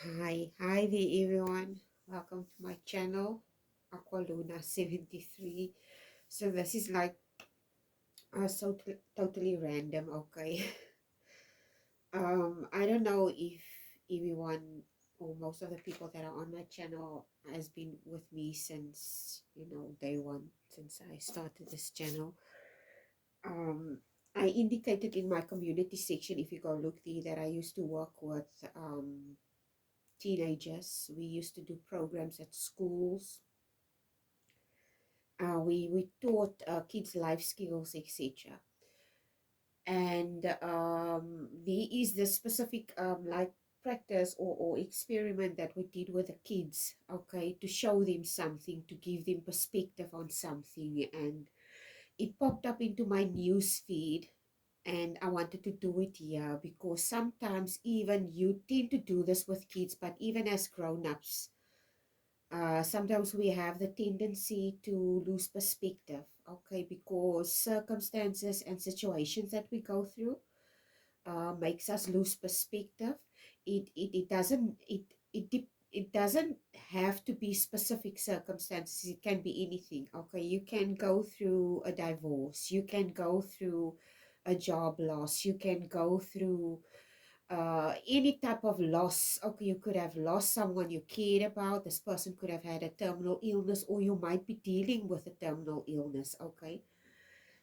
Hi there everyone. Welcome to my channel, Aqualuna 73. So this is like totally random, okay? I don't know if everyone or most of the people that are on my channel has been with me since, day one, since I started this channel. Um, I indicated in my community section, if you go look there, that I used to work with teenagers. We used to do programs at schools. We taught kids life skills, etc. And there is this specific like practice or experiment that we did with the kids, okay, to show them something, to give them perspective on something, and it popped up into my news feed. And I wanted to do it here because sometimes even you tend to do this with kids, but even as grown-ups, sometimes we have the tendency to lose perspective, okay, because circumstances and situations that we go through makes us lose perspective. It doesn't it doesn't have to be specific circumstances. It can be anything. Okay, you can go through a divorce. You can go through a job loss. You can go through any type of loss. Okay, you could have lost someone you cared about. This person could have had a terminal illness, or you might be dealing with a terminal illness. Okay,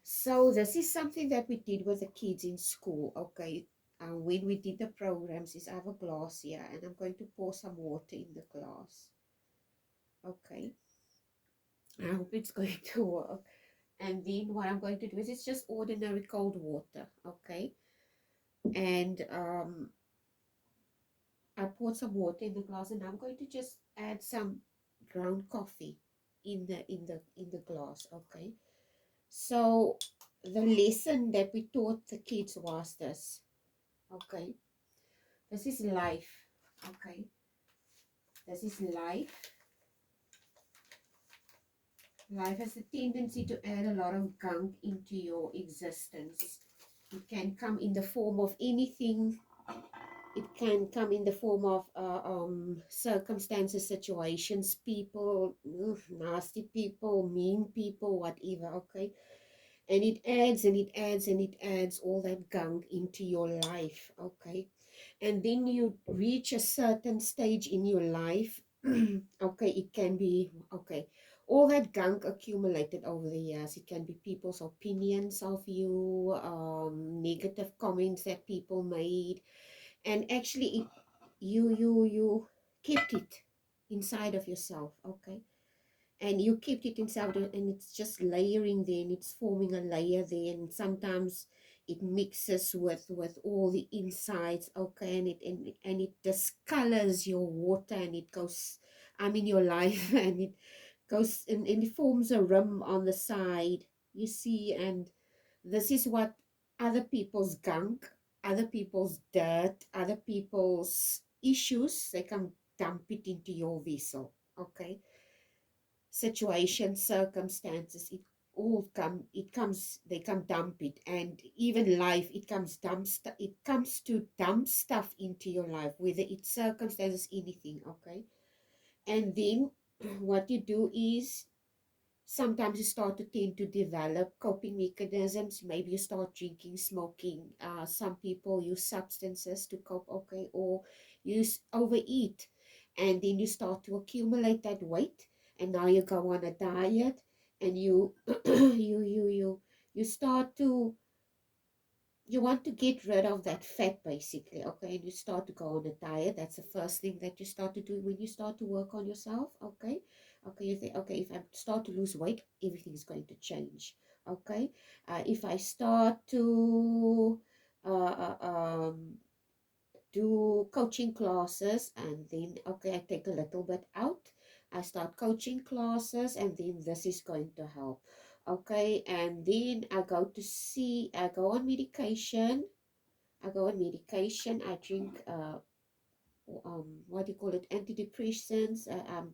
so this is something that we did with the kids in school. Okay, when we did the programs, is I have a glass here, and I'm going to pour some water in the glass. Okay, I hope it's going to work. And then what I'm going to do is it's just ordinary cold water. Okay, and I poured some water in the glass, and I'm going to just add some ground coffee in the glass. Okay. So the lesson that we taught the kids was this. Okay. This is life. Okay. This is life. Life has a tendency to add a lot of gunk into your existence. It can come in the form of anything. It can come in the form of circumstances, situations, people, nasty people, mean people, whatever, okay? And it adds and it adds and it adds all that gunk into your life, okay? And then you reach a certain stage in your life, okay, it can be, okay, all that gunk accumulated over the years. It can be people's opinions of you, negative comments that people made, and actually you kept it inside of yourself, okay, and you kept it inside and it's just layering there, and it's forming a layer there, and sometimes it mixes with all the insides, okay, and it discolors your water, and it goes, I mean, your life, and it goes and it forms a rim on the side, you see. And this is what other people's gunk, other people's dirt, other people's issues, they can dump it into your vessel, okay. Situations, circumstances, it all come, it comes, they come dump it. And even life, it comes it comes to dump stuff into your life, whether it's circumstances, anything, okay. And then what you do is sometimes you start to tend to develop coping mechanisms. Maybe you start drinking, smoking. Some people use substances to cope, okay, or use overeat, and then you start to accumulate that weight, and now you go on a diet, and you you start to, you want to get rid of that fat, basically, okay, and you start to go on a diet. That's the first thing that you start to do when you start to work on yourself, okay. Okay, you think, okay, if I start to lose weight, everything is going to change, okay. If I start to uh, uh, um, do coaching classes, and then, okay, I take a little bit out, I start coaching classes, and then this is going to help, okay. And then I go on medication. I drink what do you call it, antidepressants,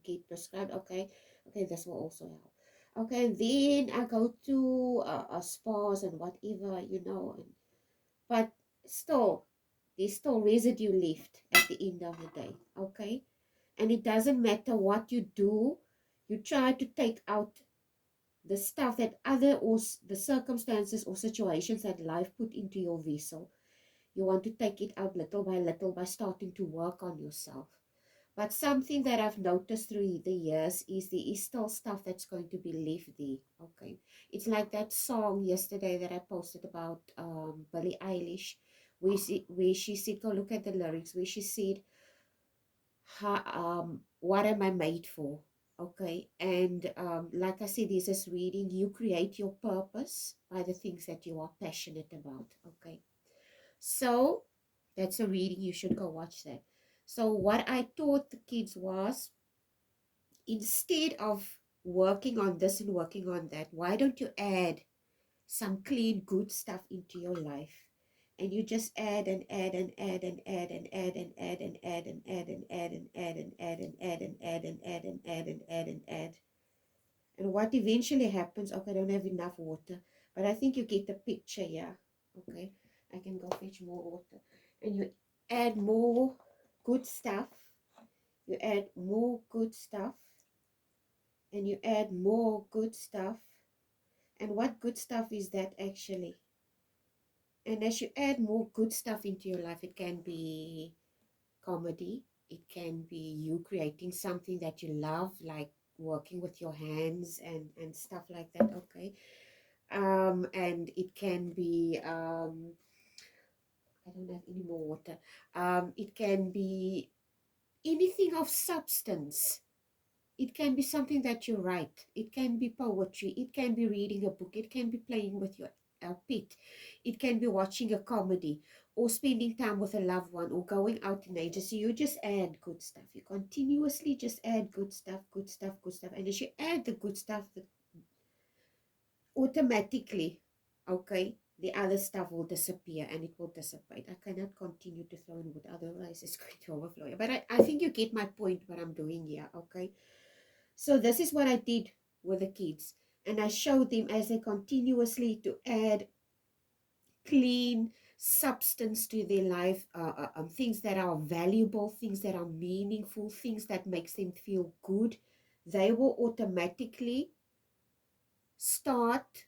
get prescribed, okay. Okay, this will also help, okay. And then I go to spas and whatever, and but still, There's still residue left at the end of the day, okay? And it doesn't matter what you do, you try to take out the stuff that other or the circumstances or situations that life put into your vessel. You want to take it out little by starting to work on yourself. But something that I've noticed through the years is there is still stuff that's going to be left there. Okay. It's like that song yesterday that I posted about Billie Eilish, where she said, go look at the lyrics, where she said, what am I made for? Okay. And like I said, there's this reading, you create your purpose by the things that you are passionate about. Okay. So that's a reading, you should go watch that. So what I taught the kids was, instead of working on this and working on that, why don't you add some clean, good stuff into your life? And you just add and add and add and add and add and add and add and add and add and add and add and add and add and add and add and add and add. And what eventually happens, okay, I don't have enough water, but I think you get the picture here. Okay, I can go fetch more water. And you add more good stuff, you add more good stuff, and you add more good stuff. And what good stuff is that actually? And as you add more good stuff into your life, it can be comedy, it can be you creating something that you love, like working with your hands and stuff like that. Okay. And it can be I don't have any more water. It can be anything of substance. It can be something that you write. It can be poetry. It can be reading a book. It can be playing with your pet. It can be watching a comedy or spending time with a loved one or going out in nature. So you just add good stuff. You continuously just add good stuff, good stuff, good stuff. And as you add the good stuff, automatically, okay, the other stuff will disappear and it will dissipate. I cannot continue to throw in wood, otherwise it's going to overflow. But I think you get my point, what I'm doing here, okay? So this is what I did with the kids. And I showed them as they continuously to add clean substance to their life, things that are valuable, things that are meaningful, things that makes them feel good. They will automatically start,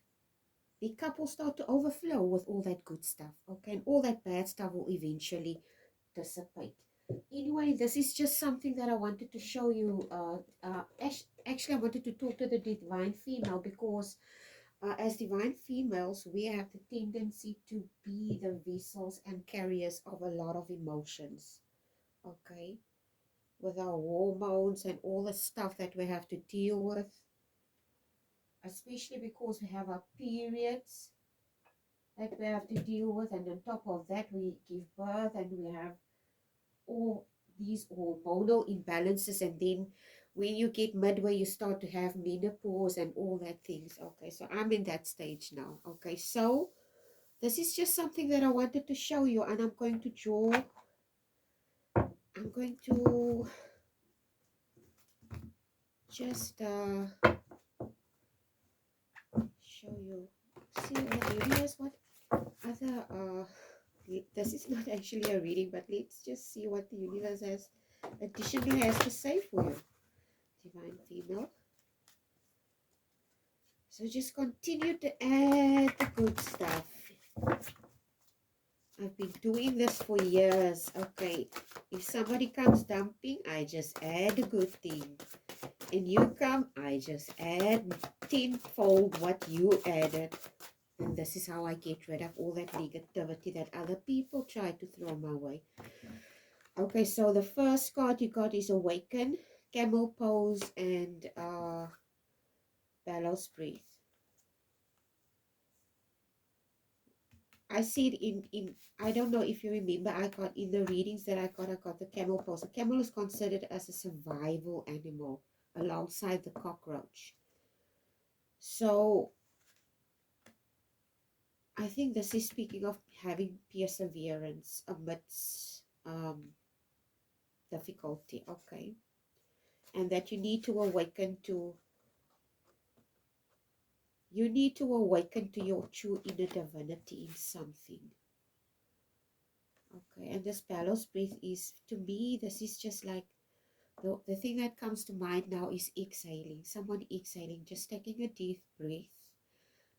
the cup will start to overflow with all that good stuff, okay? And all that bad stuff will eventually dissipate. Anyway, this is just something that I wanted to show you. Actually, I wanted to talk to the divine female because as divine females, we have the tendency to be the vessels and carriers of a lot of emotions, okay? With our hormones and all the stuff that we have to deal with, especially because we have our periods that we have to deal with, and on top of that we give birth and we have all these hormonal imbalances, and then when you get midway you start to have menopause and all that things. Okay, so I'm in that stage now. Okay, so this is just something that I wanted to show you, and I'm going to just show you, see what universe, what other this is not actually a reading, but let's just see what the universe has additionally has to say for you, divine female. So just continue to add the good stuff. I've been doing this for years. Okay, if somebody comes dumping, I just add a good thing. And you come, I just add tenfold what you added. And this is how I get rid of all that negativity that other people try to throw my way. Okay, so the first card you got is Awaken, Camel Pose, and Bellows Breathe. I see it in I don't know if you remember, I got in the readings that I got the camel pose. The camel is considered as a survival animal alongside the cockroach. So I think this is speaking of having perseverance amidst difficulty, okay? And that you need to awaken to your true inner divinity in something. Okay, and this bellows breath is, to me, this is just like the thing that comes to mind now is exhaling. Someone exhaling, just taking a deep breath,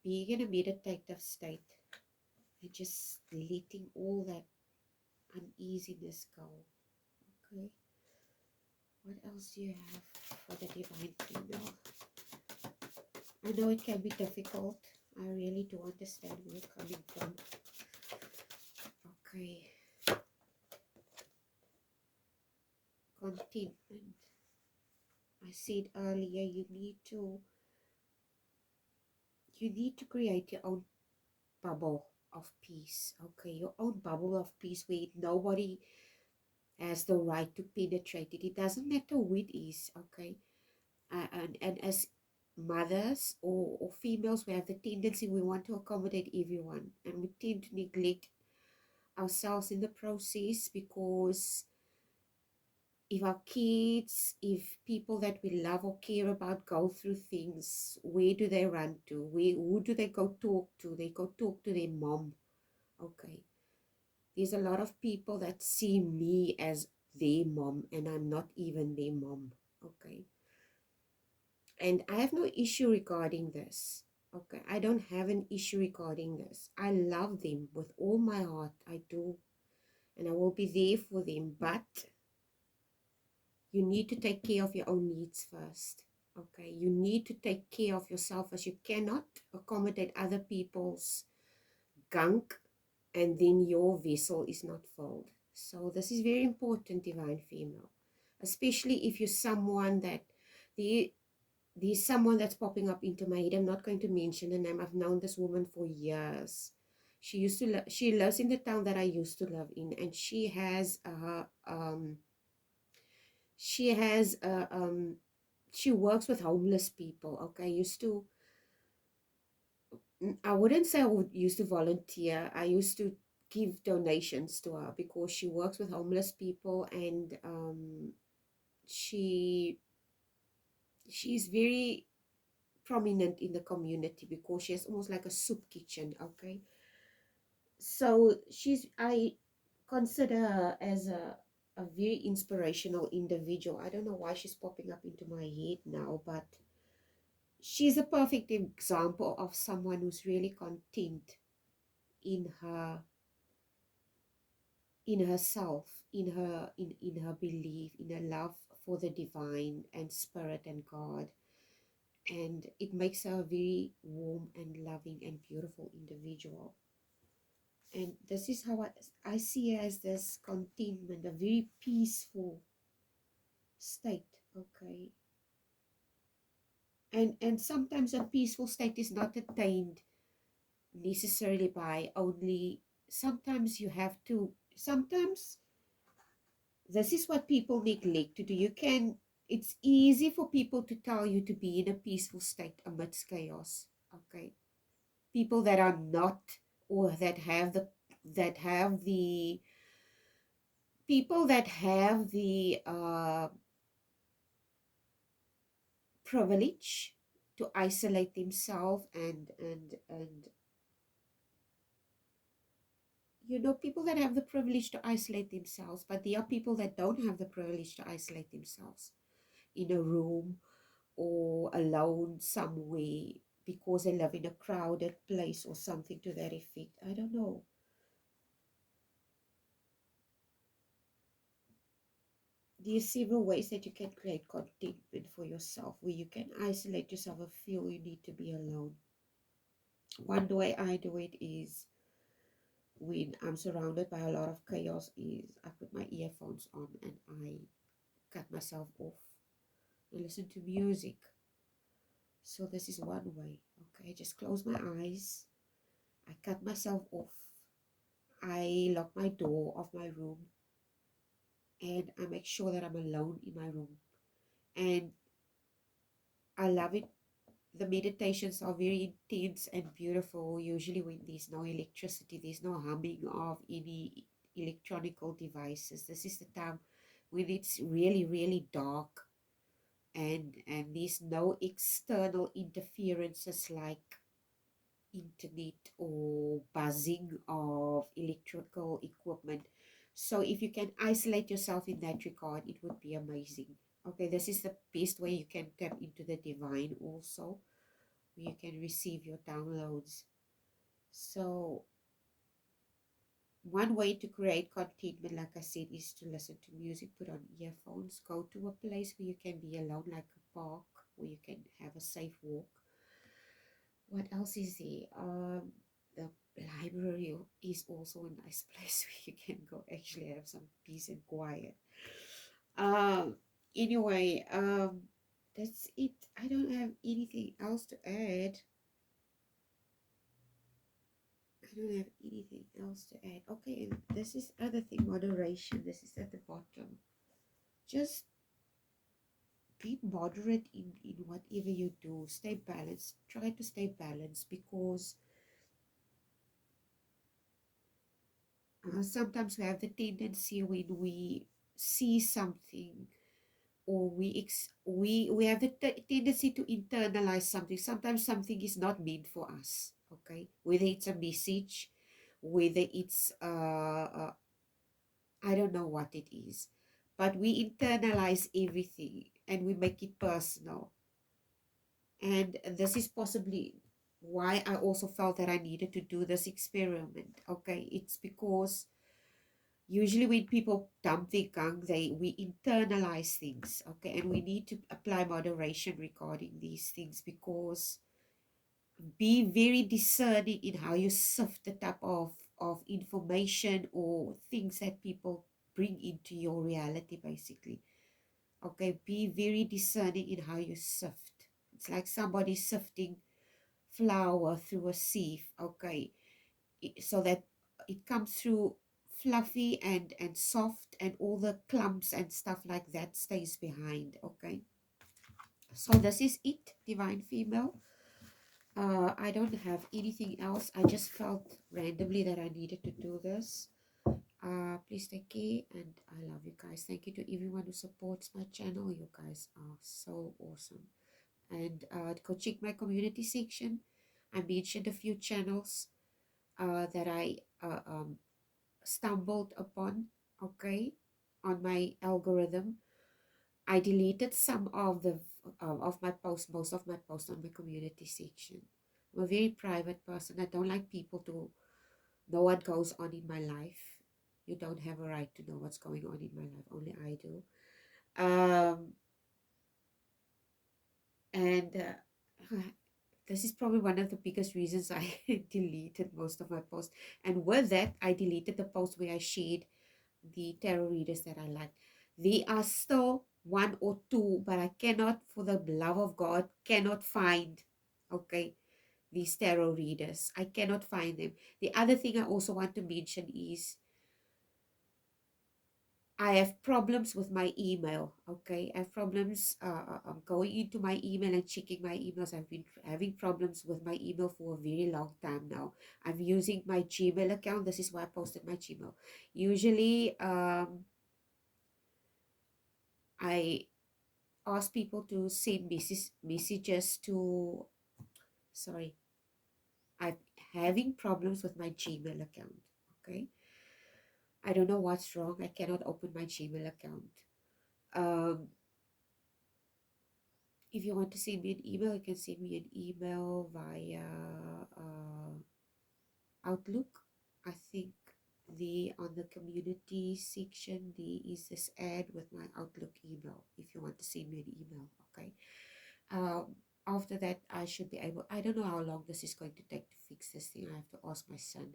being in a meditative state, and just letting all that uneasiness go. Okay, what else do you have for the divine female? I know it can be difficult. I really do understand where you're coming from. Okay, contentment. I said earlier, you need to create your own bubble of peace. Okay, your own bubble of peace where nobody has the right to penetrate it. It doesn't matter who it is. Okay, and as mothers or females, we have the tendency we want to accommodate everyone, and we tend to neglect ourselves in the process, because if our kids, if people that we love or care about go through things, where do they run to? Who do they go talk to? They go talk to their mom. Okay. There's a lot of people that see me as their mom, and I'm not even their mom. Okay. And I have no issue regarding this. Okay. I don't have an issue regarding this. I love them with all my heart. I do. And I will be there for them. But you need to take care of your own needs first. Okay. You need to take care of yourself, as you cannot accommodate other people's gunk and then your vessel is not filled. So this is very important, divine female, especially if you're someone that the there's someone that's popping up into my head. I'm not going to mention the name. I've known this woman for years. She lives in the town that I used to live in, and she has she works with homeless people. Okay, I wouldn't say used to volunteer. I used to give donations to her because she works with homeless people, and she she's very prominent in the community because she has almost like a soup kitchen. Okay, so I consider her as a very inspirational individual. I don't know why she's popping up into my head now, but she's a perfect example of someone who's really content in her in herself, in her belief, in her love for the divine and spirit and God. And it makes her a very warm and loving and beautiful individual. And this is how I see her, as this contentment, a very peaceful state. Okay. And sometimes a peaceful state is not attained necessarily by only, sometimes you have to, sometimes this is what people neglect to do. It's easy for people to tell you to be in a peaceful state amidst chaos. Okay. People that are not, or that have the, people that have the privilege to isolate themselves, and people that have the privilege to isolate themselves, but there are people that don't have the privilege to isolate themselves in a room or alone somewhere because they live in a crowded place or something to that effect. I don't know. There are several ways that you can create contentment for yourself, where you can isolate yourself and feel you need to be alone. One way I do it is when I'm surrounded by a lot of chaos, is I put my earphones on and I cut myself off and listen to music. So this is one way. Okay, just close my eyes. I cut myself off. I lock my door of my room, and I make sure that I'm alone in my room. And I love it. The meditations are very intense and beautiful. Usually when there's no electricity, there's no humming of any electronical devices. This is the time when it's really, really dark, and there's no external interferences like internet or buzzing of electrical equipment. So if you can isolate yourself in that regard, it would be amazing. Okay, this is the best way you can tap into the divine also, where you can receive your downloads. So one way to create contentment, like I said, is to listen to music, put on earphones, go to a place where you can be alone, like a park, where you can have a safe walk. What else is there? The library is also a nice place where you can go actually have some peace and quiet. Um, anyway, that's it. I don't have anything else to add. I don't have anything else to add. Okay, and this is other thing, moderation. This is at the bottom. Just be moderate in whatever you do. Stay balanced. Try to stay balanced because sometimes we have the tendency when we see something or we have the tendency to internalize something. Sometimes something is not meant for us. Okay, whether it's a message, whether it's I don't know what it is, but we internalize everything and we make it personal. And this is possibly why I also felt that I needed to do this experiment. Okay, it's because usually when people dump their gunk, we internalize things. Okay, and we need to apply moderation regarding these things, because be very discerning in how you sift the type of information or things that people bring into your reality, basically. Okay, be very discerning in how you sift. It's like somebody sifting flour through a sieve. Okay, so that it comes through fluffy and soft, and all the clumps and stuff like that stays behind. Okay, so this is it, divine female. I don't have anything else. I just felt randomly that I needed to do this. Please take care, and I love you guys. Thank you to everyone who supports my channel. You guys are so awesome. And go check my community section. I mentioned a few channels that I stumbled upon, okay, on my algorithm. I deleted some of my posts, most of my posts on my community section. I'm a very private person. I don't like people to know what goes on in my life. You don't have a right to know what's going on in my life. Only I do. Um, and this is probably one of the biggest reasons I deleted most of my posts. And with that, I deleted the post where I shared the tarot readers that I like. There are still one or two, but I cannot, for the love of God, cannot find, okay, these tarot readers. I cannot find them. The other thing I also want to mention is I have problems with my email. Okay, I have problems going into my email and checking my emails. I've been having problems with my email for a very long time now. I'm using my Gmail account. This is why I posted my Gmail. Usually, I ask people to send messages to. Sorry, I'm having problems with my Gmail account. Okay, I don't know what's wrong. I cannot open my Gmail account. Um, if you want to send me an email, you can send me an email via Outlook. I think on the community section there is this ad with my Outlook email. If you want to send me an email, okay. After that, I should be able. I don't know how long this is going to take to fix this thing. I have to ask my son.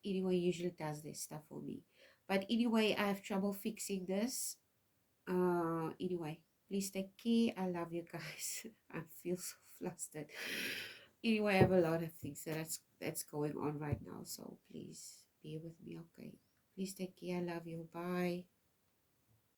Anyway, he usually does this stuff for me. But anyway, I have trouble fixing this. Anyway, please take care. I love you guys. I feel so flustered. Anyway, I have a lot of things that's going on right now, so please bear with me. Okay, please take care. I love you. Bye.